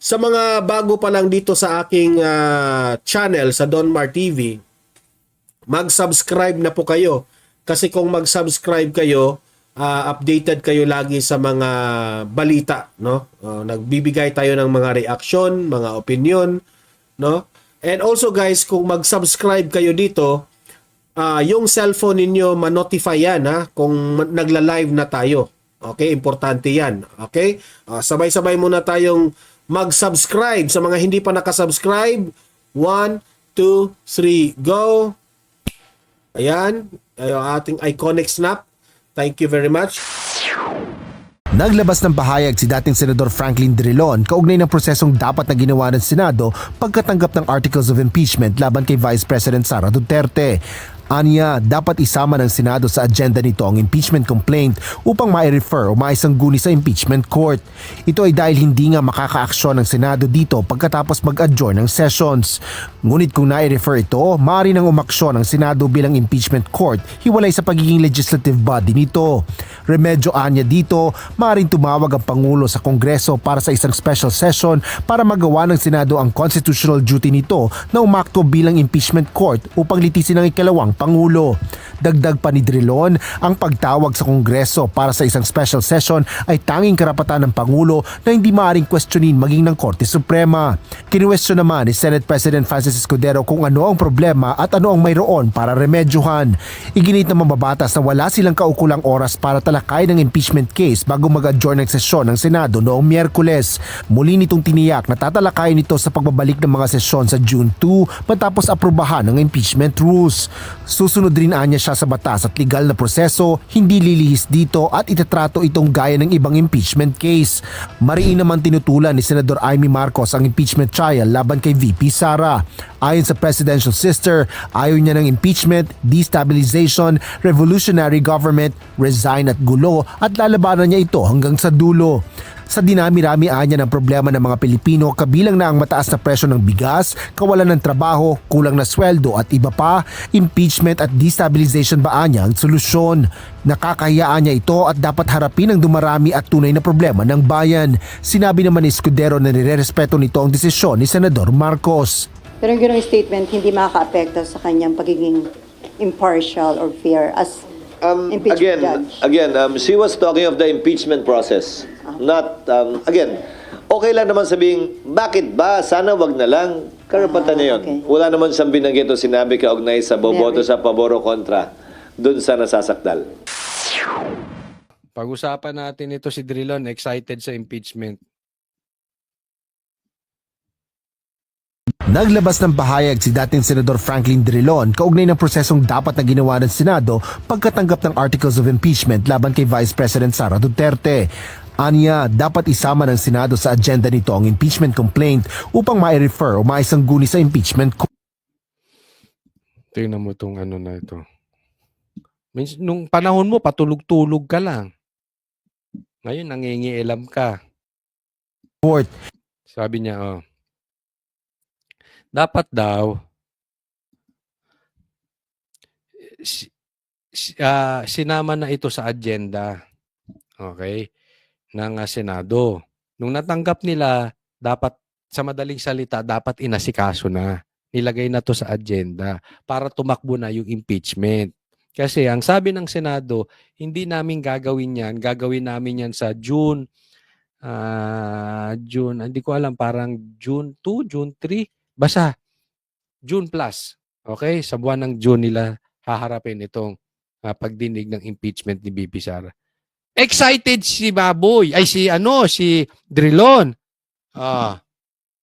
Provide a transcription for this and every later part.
Sa mga bago pa lang dito sa aking channel sa Donmar TV, mag-subscribe na po kayo. Kasi kung mag-subscribe kayo, updated kayo lagi sa mga balita, no? Nagbibigay tayo ng mga reaction, mga opinion, no? And also guys, kung mag-subscribe kayo dito, yung cellphone ninyo ma-notify yan ha kung nagla-live na tayo. Okay, importante yan. Okay? Sabay-sabay muna tayong mag-subscribe sa mga hindi pa nakasubscribe. 1, 2, 3, go! Ayan, yung ating iconic snap. Thank you very much. Naglabas ng pahayag si dating Senador Franklin Drilon kaugnay ng prosesong dapat na ginawa ng Senado pagkatanggap ng Articles of Impeachment laban kay Vice President Sara Duterte. Aniya, dapat isama ng Senado sa agenda nito ang impeachment complaint upang ma-refer o maisangguni sa impeachment court. Ito ay dahil hindi nga makakaaksyon ng Senado dito pagkatapos mag-adjourn ng sessions. Ngunit kung na-refer ito, maaari nang umaksyon ng Senado bilang impeachment court hiwalay sa pagiging legislative body nito. Remedyo anya dito, maaaring tumawag ang Pangulo sa Kongreso para sa isang special session para magawa ng Senado ang constitutional duty nito na umakto bilang impeachment court upang litisin ang ikalawang Pangulo. Dagdag pa ni Drilon, ang pagtawag sa Kongreso para sa isang special session ay tanging karapatan ng Pangulo na hindi maaaring questionin maging ng Korte Suprema. Kinuwestiyon naman ni Senate President Francis Escudero kung ano ang problema at ano ang mayroon para remedyohan. Iginit ng mababatas na wala silang kaukulang oras para talakay ng impeachment case bago mag-adjourn ng sesyon ng Senado noong Miyerkules. Muli nitong tiniyak na tatalakayin ito sa pagbabalik ng mga sesyon sa June 2 matapos aprubahan ng impeachment rules. Susunod rin anya siya sa batas at legal na proseso, hindi lilihis dito at itatrato itong gaya ng ibang impeachment case. Mariin naman tinutulan ni Senador Amy Marcos ang impeachment trial laban kay VP Sara. Ayon sa presidential sister, ayaw niya ng impeachment, destabilization, revolutionary government, resign at gulo at lalabanan niya ito hanggang sa dulo. Sa dinami-rami anya ng problema ng mga Pilipino kabilang na ang mataas na presyo ng bigas, kawalan ng trabaho, kulang na sweldo at iba pa, impeachment at destabilization ba anya ang solusyon? Nakakahiyaan niya ito at dapat harapin ang dumarami at tunay na problema ng bayan. Sinabi naman ni Escudero na nirerespeto nito ang desisyon ni Senador Marcos. Pero yung gano'ng statement hindi makaka-apekto sa kanyang pagiging impartial or fair as impeachment judge. She was talking of the impeachment process. Not, okay lang naman sabihin, bakit ba? Sana wag na lang. Karapatan niya yun. Okay. Wala naman siyang binanggit o sinabi kaugnay sa boboto sa pabor o kontra dun sa nasasakdal. Pag-usapan natin ito si Drilon, excited sa impeachment. Naglabas ng pahayag si dating Senador Franklin Drilon kaugnay ng prosesong dapat na ginawa ng Senado pagkatanggap ng Articles of Impeachment laban kay Vice President Sara Duterte. Aniya, dapat isama ng Senado sa agenda nito ang impeachment complaint upang ma-refer o maisangguni sa impeachment court. Tingnan mo itong ano na ito. Nung panahon mo, patulog-tulog ka lang. Ngayon, nangingialam ka. Sabi niya, dapat daw sinama na ito sa agenda. Okay? Ng Senado. Nung natanggap nila, dapat, sa madaling salita, dapat inasikaso na. Nilagay na to sa agenda para tumakbo na yung impeachment. Kasi ang sabi ng Senado, hindi namin gagawin yan. Gagawin namin yan sa June, hindi ko alam, parang June 2, June 3. Basta, June plus. Okay? Sa buwan ng June nila haharapin itong pagdinig ng impeachment ni VP Sara. Excited si Baboy. Ay, si Drilon.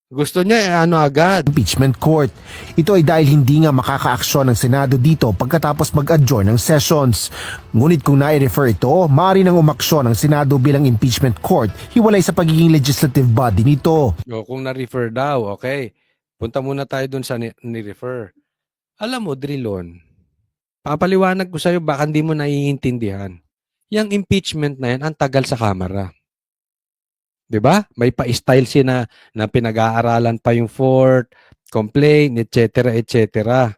Gusto niya agad. Impeachment court. Ito ay dahil hindi nga makakaaksyon ng Senado dito pagkatapos mag-adjourn ng sessions. Ngunit kung na-refer ito, maaari nang umaksyon ng Senado bilang impeachment court hiwalay sa pagiging legislative body nito. Kung na-refer daw, okay. Punta muna tayo dun sa ni-refer. Alam mo, Drilon, papaliwanag ko sa'yo baka hindi mo naiintindihan. Yang impeachment na yan, ang tagal sa Kamara. 'Di ba? May pa-style siya na pinag-aaralan pa yung fourth, complaint, etc., etc.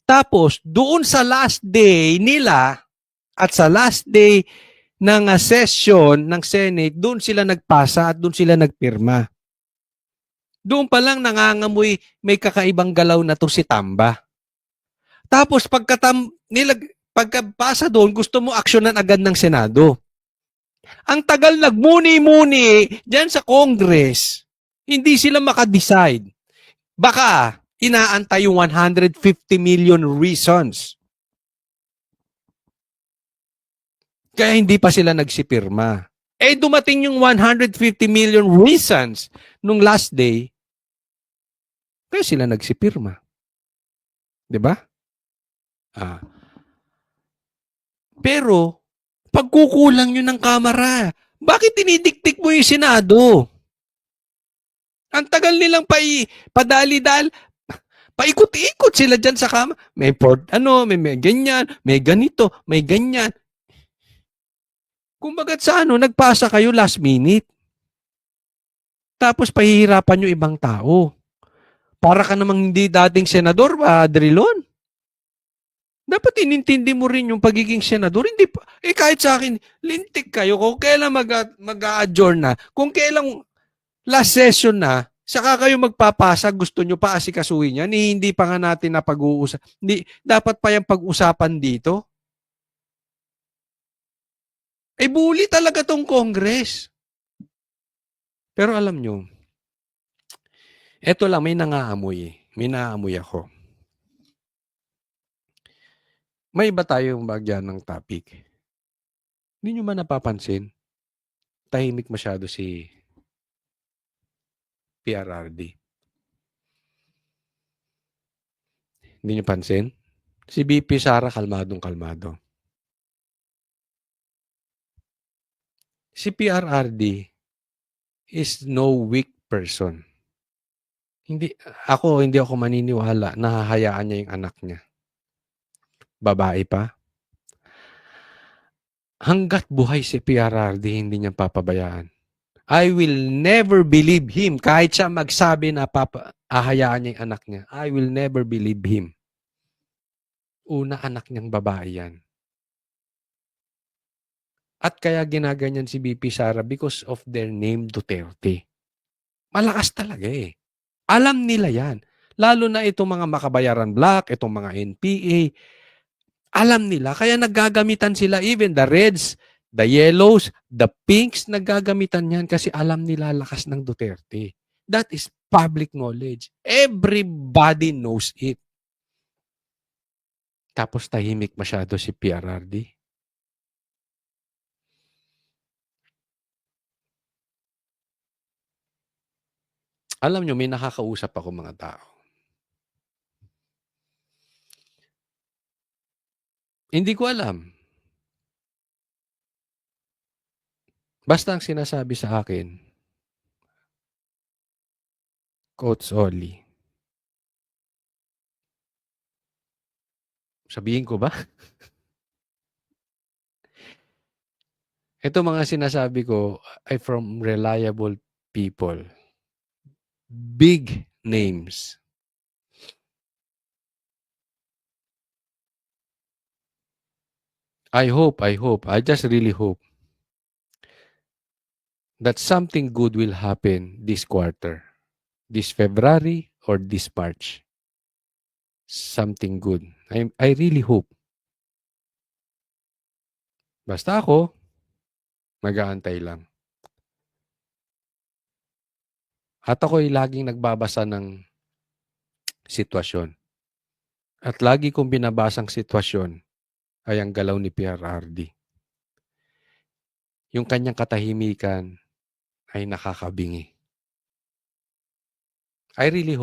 Tapos, doon sa last day nila at sa last day ng session ng Senate, doon sila nagpasa at doon sila nagpirma. Doon pa lang nangangamoy, may kakaibang galaw na to si Tamba. Tapos pagkapasa doon, gusto mo aksyonan agad ng Senado. Ang tagal nagmuni-muni diyan sa Congress. Hindi sila makadecide. Baka inaantay yung 150 million reasons. Kaya hindi pa sila nagsipirma. Dumating yung 150 million reasons nung last day, kaya sila nagsipirma. 'Di ba? Pero, pagkukulang yun ng Kamara. Bakit dinidiktik mo yung Senado? Ang tagal nilang padali-dal, paikot-ikot sila dyan sa Kamara. May ganyan, may ganito, may ganyan. Kumbaga sa nagpasa kayo last minute. Tapos pahihirapan yung ibang tao. Para ka namang hindi dating senador, Drilon. Dapat inintindi mo rin yung pagiging senador. Hindi pa, kahit sa akin, lintik kayo. Kung kailan mag-a-adjourn na, kung kailan last session na, saka kayo magpapasa, gusto nyo pa asikasuhin yan, hindi pa nga natin na pag-uusap. Dapat pa yung pag-usapan dito. Bully talaga tong Congress. Pero alam nyo, eto lang, may nangaamoy. May naamoy ako. May iba tayong bagyan ng topic. Hindi nyo ba napapansin? Tahimik masyado si PRRD. Hindi nyo pansin? Si BP Sara, kalmadong-kalmado. Si PRRD is no weak person. Hindi ako maniniwala na hahayaan niya yung anak niya. Babae pa. Hanggat buhay si PRRD, hindi niya papabayaan. I will never believe him. Kahit siya magsabi na ahayaan niya yung anak niya, I will never believe him. Una, anak niyang babae yan. At kaya ginaganyan si BP Sara because of their name Duterte. Malakas talaga eh. Alam nila yan. Lalo na itong mga Makabayaran Black, itong mga NPA. Alam nila. Kaya naggagamitan sila, even the reds, the yellows, the pinks, naggagamitan yan kasi alam nila lakas ng Duterte. That is public knowledge. Everybody knows it. Tapos tahimik masyado si PRRD. Alam nyo, may nakakausap ako mga tao. Hindi ko alam. Basta ang sinasabi sa akin, Coach Oli. Sabihin ko ba? Ito mga sinasabi ko ay from reliable people. Big names. I just really hope that something good will happen this quarter, this February or this March. Something good. I really hope. Basta ako, mag-aantay lang. At ako'y laging nagbabasa ng sitwasyon. At lagi kong binabasang sitwasyon ay ang galaw ni PRRD. Yung kanyang katahimikan ay nakakabingi. I really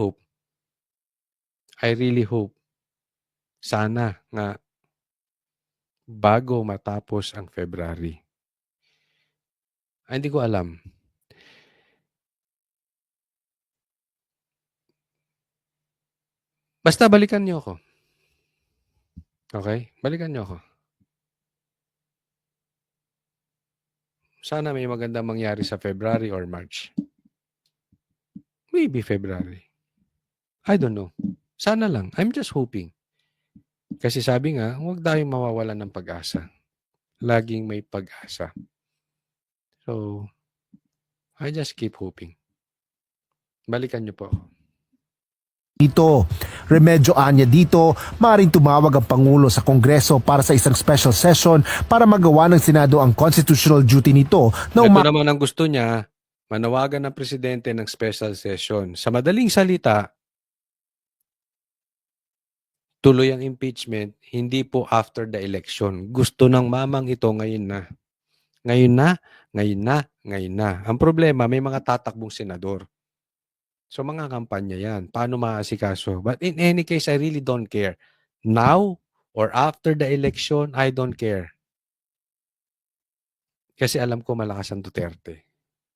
hope sana nga bago matapos ang February. Hindi ko alam. Basta balikan niyo ako. Okay? Balikan niyo ako. Sana may magandang mangyari sa February or March. Maybe February. I don't know. Sana lang. I'm just hoping. Kasi sabi nga, huwag tayong mawawalan ng pag-asa. Laging may pag-asa. So, I just keep hoping. Balikan niyo po ako. Dito. Remedyo anya dito, maaaring tumawag ang Pangulo sa Kongreso para sa isang special session para magawa ng Senado ang constitutional duty nito na Ito naman ang gusto niya, manawagan ng presidente ng special session. Sa madaling salita, tuloy ang impeachment, hindi po after the election. Gusto ng mamang ito ngayon na. Ngayon na, ngayon na, ngayon na. Ang problema, may mga tatakbong senador. So mga kampanya yan. Paano maasikaso? But in any case, I really don't care. Now or after the election, I don't care. Kasi alam ko malakas ang Duterte.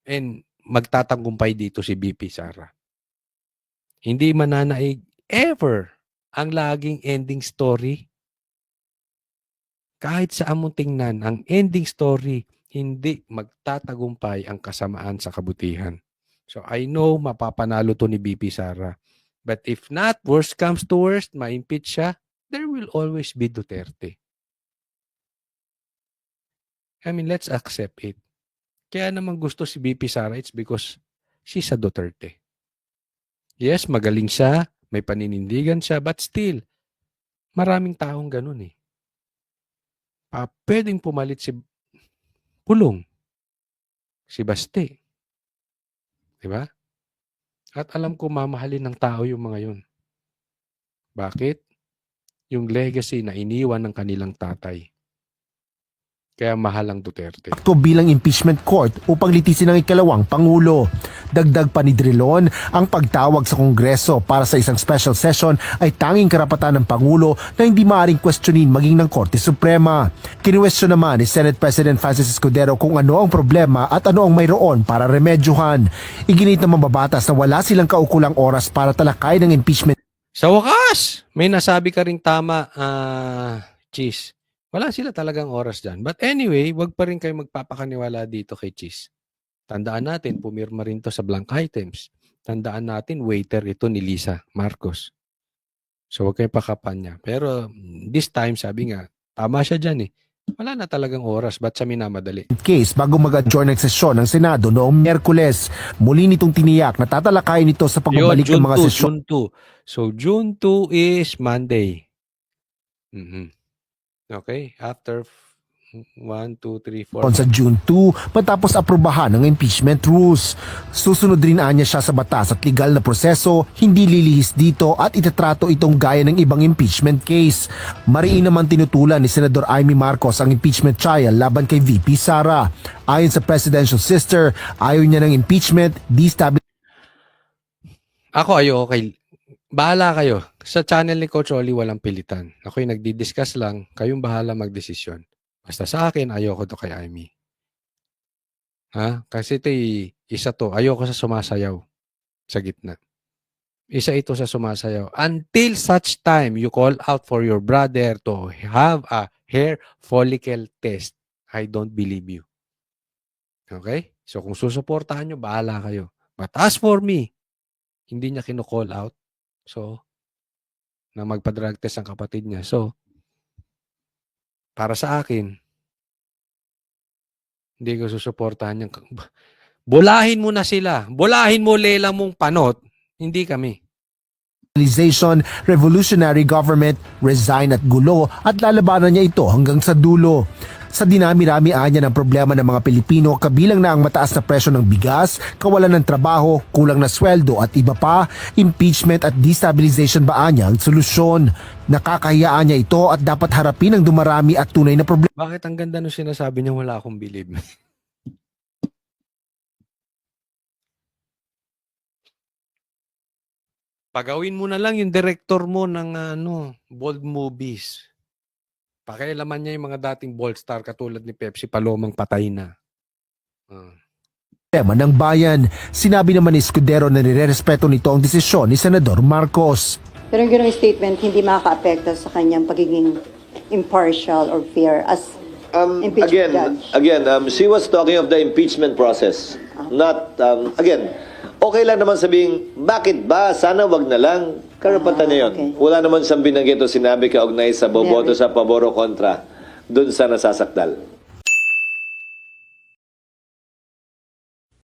And magtatagumpay dito si BP Sara. Hindi mananaig ever ang laging ending story. Kahit saan mo tingnan, ang ending story, hindi magtatagumpay ang kasamaan sa kabutihan. So I know mapapanalo to ni BP Sara. But if not, worst comes to worst, ma-impeach siya, there will always be Duterte. I mean, let's accept it. Kaya naman gusto si BP Sara, it's because she's a Duterte. Yes, magaling siya, may paninindigan siya, but still, maraming taong ganun eh. Pwedeng pumalit si Pulong, si Baste. Diba? At alam ko mamahalin ng tao yung mga yun. Bakit? Yung legacy na iniwan ng kanilang tatay. Kaya mahal ang Duterte. ito bilang impeachment court upang litisin ang ikalawang Pangulo. Dagdag pa ni Drilon, ang pagtawag sa Kongreso para sa isang special session ay tanging karapatan ng Pangulo na hindi maaaring questionin maging ng Korte Suprema. Kinuwestiyon naman ni Senate President Francis Escudero kung ano ang problema at ano ang mayroon para remedyohan. Iginit ng mababatas na wala silang kaukulang oras para talakay ng impeachment. Sa wakas, may nasabi ka ring tama, Cheese. Wala sila talagang oras dyan. But anyway, wag pa rin kayo magpapakaniwala dito kay Cheese. Tandaan natin, pumirma rin to sa blank items. Tandaan natin, waiter ito ni Lisa Marcos. So wag kayo pakapan niya. Pero this time, sabi nga, tama siya dyan eh. Wala na talagang oras, ba't siya minamadali? Case bago mag-adjourn ng sesyon ng Senado noong Miyerkules. Muli nitong tiniyak na tatalakayin ito sa pagbabalik ng mga sesyon. June 2. So June 2 is Monday. Okay, after 1, 2, 3, 4. Sa June 2 matapos aprubahan ng impeachment rules. Susunod rin anya siya sa batas at legal na proseso, hindi lilihis dito at itatrato itong gaya ng ibang impeachment case. Mariin naman tinutulan ni Senador Amy Marcos ang impeachment trial laban kay VP Sara. Ayon sa presidential sister, ayaw niya ng impeachment, Ako ayoko kay... Bahala kayo. Sa channel ni Coach Oli, walang pilitan. Ako'y nagdi-discuss lang. Kayong bahala magdesisyon. Basta sa akin, ayoko to kay Amy. Ha? Kasi ito isa to. Ayoko sa sumasayaw sa gitna. Isa ito sa sumasayaw. Until such time you call out for your brother to have a hair follicle test, I don't believe you. Okay? So kung susuportahan nyo, bahala kayo. But as for me, hindi niya kino-call out. So, na magpa-drug test ang kapatid niya. So, para sa akin, hindi ko susuportahan yung... Bulahin mo na sila. Bulahin mo lela mong panot. Hindi kami. revolutionary government, resign at gulo at lalabanan niya ito hanggang sa dulo. Sa dinami-rami anya ng problema ng mga Pilipino, kabilang na ang mataas na presyo ng bigas, kawalan ng trabaho, kulang na sweldo at iba pa, impeachment at destabilization ba anya ang solusyon? Nakakahiyaan niya ito at dapat harapin ang dumarami at tunay na problema. Bakit ang ganda nung sinasabi niya wala akong believe? Pagawin mo na lang yung director mo ng bold movies. Pakialaman niya yung mga dating bold star katulad ni Pepsi Palomang patay na. Tema ng bayan. Sinabi naman ni Escudero na nirerespeto nito ang desisyon ni Senador Marcos. Pero yung gano'ng statement hindi makaka-apekto sa kanyang pagiging impartial or fair as impeachment judge. Again, she was talking of the impeachment process. Not, again, okay lang naman sabihin, bakit ba? Sana wag na lang. Karapatan niya yun. Okay. Wala naman siyang binanggit o sinabi kaugnay sa boboto sa pabor o kontra doon sa nasasakdal.